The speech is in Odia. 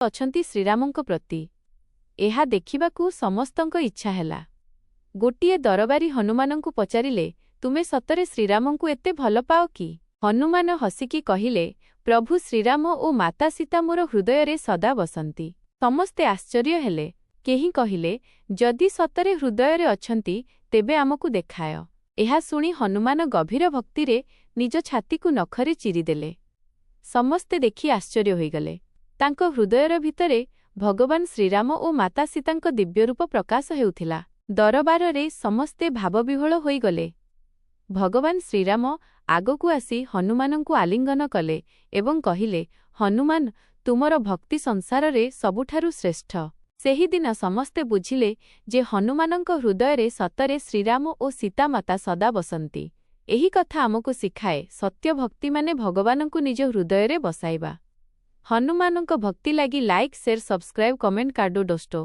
ଅଛନ୍ତି ଶ୍ରୀରାମଙ୍କ ପ୍ରତି। ଏହା ଦେଖିବାକୁ ସମସ୍ତଙ୍କ ଇଚ୍ଛା ହେଲା। ଗୋଟିଏ ଦରବାରୀ ହନୁମାନଙ୍କୁ ପଚାରିଲେ, ତୁମେ ସତରେ ଶ୍ରୀରାମଙ୍କୁ ଏତେ ଭଲ ପାଅ କି? ହନୁମାନ ହସିକି କହିଲେ, ପ୍ରଭୁ ଶ୍ରୀରାମ ଓ ମାତା ସୀତା ମୋର ହୃଦୟରେ ସଦା ବସନ୍ତି। ସମସ୍ତେ ଆଶ୍ଚର୍ଯ୍ୟ ହେଲେ। କେହି କହିଲେ, ଯଦି ସତରେ ହୃଦୟରେ ଅଛନ୍ତି ତେବେ ଆମକୁ ଦେଖାଅ। ଏହା ଶୁଣି ହନୁମାନ ଗଭୀର ଭକ୍ତିରେ ନିଜ ଛାତିକୁ ନଖରେ ଚିରିଦେଲେ। ସମସ୍ତେ ଦେଖି ଆଶ୍ଚର୍ଯ୍ୟ ହୋଇଗଲେ। ତାଙ୍କ ହୃଦୟର ଭିତରେ ଭଗବାନ ଶ୍ରୀରାମ ଓ ମାତା ସୀତାଙ୍କ ଦିବ୍ୟରୂପ ପ୍ରକାଶ ହେଉଥିଲା। ଦରବାରରେ ସମସ୍ତେ ଭାବବିହ୍ୱଳ ହୋଇଗଲେ। ଭଗବାନ ଶ୍ରୀରାମ ଆଗକୁ ଆସି ହନୁମାନଙ୍କୁ ଆଲିଙ୍ଗନ କଲେ ଏବଂ କହିଲେ, ହନୁମାନ, ତୁମର ଭକ୍ତି ସଂସାରରେ ସବୁଠାରୁ ଶ୍ରେଷ୍ଠ। ସେହିଦିନ ସମସ୍ତେ ବୁଝିଲେ ଯେ ହନୁମାନଙ୍କ ହୃଦୟରେ ସତରେ ଶ୍ରୀରାମ ଓ ସୀତାମାତା ସଦା ବସନ୍ତି। ଏହି କଥା ଆମକୁ ଶିଖାଏ, ସତ୍ୟ ଭକ୍ତି ମାନେ ଭଗବାନଙ୍କୁ ନିଜ ହୃଦୟରେ ବସାଇବା। ହନୁମାନଙ୍କ ଭକ୍ତି ଲାଗି ଲାଇକ୍, ସେୟାର, ସବସ୍କ୍ରାଇବ, କମେଣ୍ଟ କାର୍ଡୁ ଡୋଷ୍ଟୋ।